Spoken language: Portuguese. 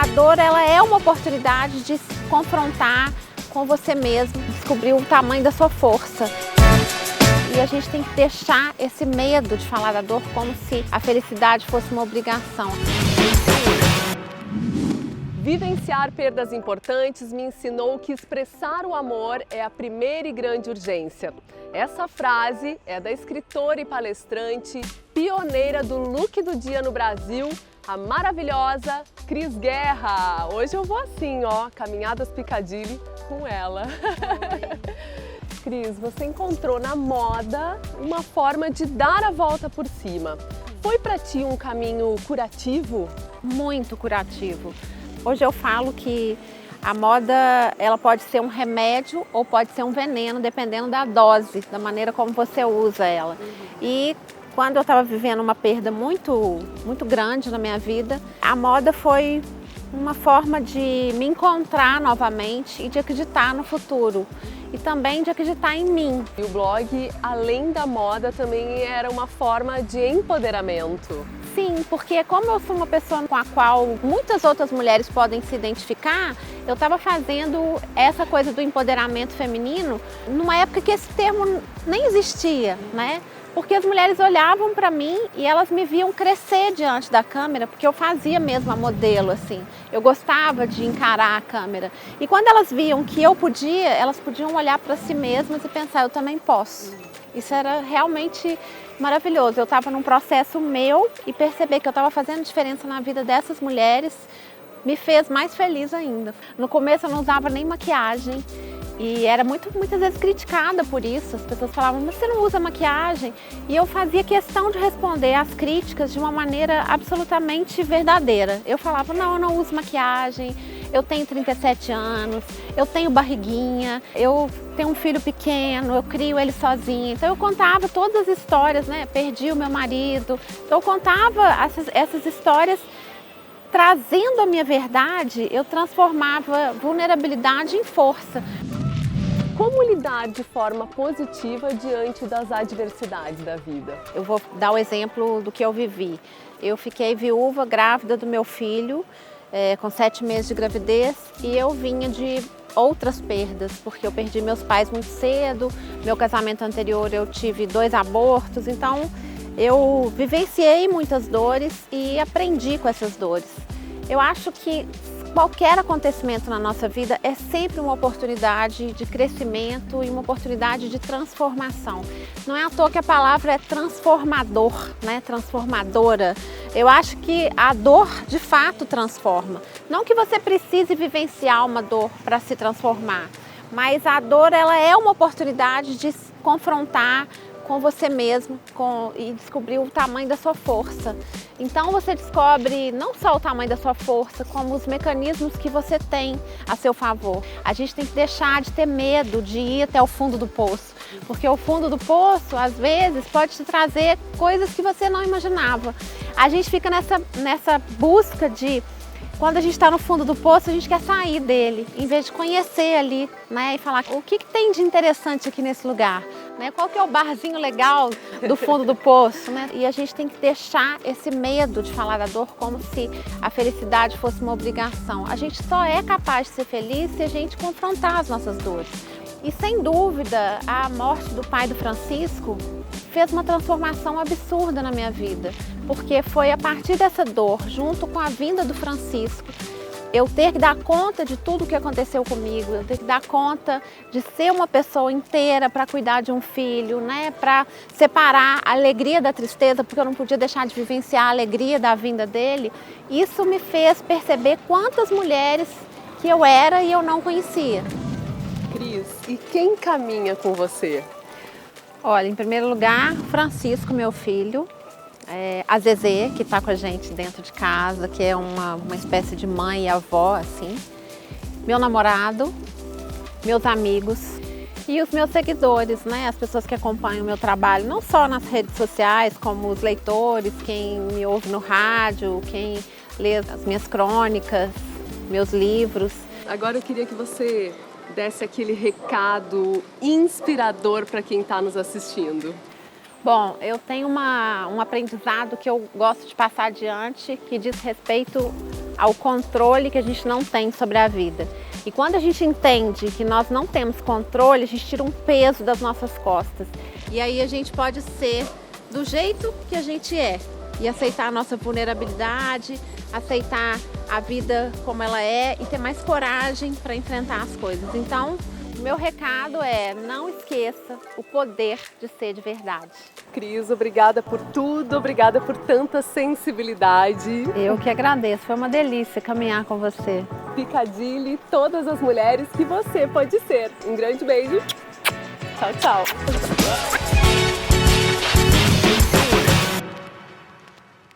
dor, ela é uma oportunidade de se confrontar com você mesmo, descobrir o tamanho da sua força. E a gente tem que deixar esse medo de falar da dor como se a felicidade fosse uma obrigação. Vivenciar perdas importantes me ensinou que expressar o amor é a primeira e grande urgência. Essa frase é da escritora e palestrante, pioneira do look do dia no Brasil, a maravilhosa Cris Guerra. Hoje eu vou assim, ó, caminhadas Piccadilly com ela. Cris, você encontrou na moda uma forma de dar a volta por cima. Foi para ti um caminho curativo? Muito curativo. Hoje eu falo que a moda, ela pode ser um remédio ou pode ser um veneno, dependendo da dose, da maneira como você usa ela. E quando eu estava vivendo uma perda muito grande na minha vida, a moda foi uma forma de me encontrar novamente e de acreditar no futuro. E também de acreditar em mim. E o blog, além da moda, também era uma forma de empoderamento. Sim, porque como eu sou uma pessoa com a qual muitas outras mulheres podem se identificar, eu estava fazendo essa coisa do empoderamento feminino numa época que esse termo nem existia, né? Porque as mulheres olhavam para mim e elas me viam crescer diante da câmera, porque eu fazia mesmo a modelo, assim. Eu gostava de encarar a câmera. E quando elas viam que eu podia, elas podiam olhar para si mesmas e pensar, eu também posso. Isso era realmente maravilhoso. Eu estava num processo meu e perceber que eu estava fazendo diferença na vida dessas mulheres me fez mais feliz ainda. No começo eu não usava nem maquiagem. E era muitas vezes criticada por isso. As pessoas falavam, mas você não usa maquiagem? E eu fazia questão de responder às críticas de uma maneira absolutamente verdadeira. Eu falava, não, eu não uso maquiagem, eu tenho 37 anos, eu tenho barriguinha, eu tenho um filho pequeno, eu crio ele sozinha. Então eu contava todas as histórias, né? Perdi o meu marido. Então eu contava essas histórias. Trazendo a minha verdade, eu transformava vulnerabilidade em força. Como lidar de forma positiva diante das adversidades da vida? Eu vou dar o exemplo do que eu vivi. Eu fiquei viúva, grávida do meu filho, com 7 meses de gravidez, e eu vinha de outras perdas, porque eu perdi meus pais muito cedo, meu casamento anterior eu tive 2 abortos, então eu vivenciei muitas dores e aprendi com essas dores. Eu acho que qualquer acontecimento na nossa vida é sempre uma oportunidade de crescimento e uma oportunidade de transformação. Não é à toa que a palavra é transformador, né? Transformadora. Eu acho que a dor de fato transforma. Não que você precise vivenciar uma dor para se transformar, mas a dor, ela é uma oportunidade de se confrontar com você mesmo e descobrir o tamanho da sua força. Então você descobre não só o tamanho da sua força, como os mecanismos que você tem a seu favor. A gente tem que deixar de ter medo de ir até o fundo do poço, porque o fundo do poço, às vezes, pode te trazer coisas que você não imaginava. A gente fica nessa busca de... Quando a gente está no fundo do poço, a gente quer sair dele, em vez de conhecer ali, né? E falar, o que tem de interessante aqui nesse lugar? Né? Qual que é o barzinho legal do fundo do poço? Né? E a gente tem que deixar esse medo de falar da dor como se a felicidade fosse uma obrigação. A gente só é capaz de ser feliz se a gente confrontar as nossas dores. E sem dúvida, a morte do pai do Francisco fez uma transformação absurda na minha vida, porque foi a partir dessa dor, junto com a vinda do Francisco, eu ter que dar conta de tudo o que aconteceu comigo, eu ter que dar conta de ser uma pessoa inteira para cuidar de um filho, né? Para separar a alegria da tristeza, porque eu não podia deixar de vivenciar a alegria da vinda dele. Isso me fez perceber quantas mulheres que eu era e eu não conhecia. Cris, e quem caminha com você? Olha, em primeiro lugar, Francisco, meu filho, a Zezé, que está com a gente dentro de casa, que é uma espécie de mãe e avó, assim, meu namorado, meus amigos e os meus seguidores, né? As pessoas que acompanham o meu trabalho, não só nas redes sociais, como os leitores, quem me ouve no rádio, quem lê as minhas crônicas, meus livros. Agora eu queria que você desse aquele recado inspirador para quem está nos assistindo. Bom, eu tenho um aprendizado que eu gosto de passar adiante, que diz respeito ao controle que a gente não tem sobre a vida. E quando a gente entende que nós não temos controle, a gente tira um peso das nossas costas. E aí a gente pode ser do jeito que a gente é e aceitar a nossa vulnerabilidade, aceitar a vida como ela é e ter mais coragem para enfrentar as coisas. Então, o meu recado é: não esqueça o poder de ser de verdade. Cris, obrigada por tudo, obrigada por tanta sensibilidade. Eu que agradeço, foi uma delícia caminhar com você. Picadilly, todas as mulheres que você pode ser. Um grande beijo. Tchau, tchau.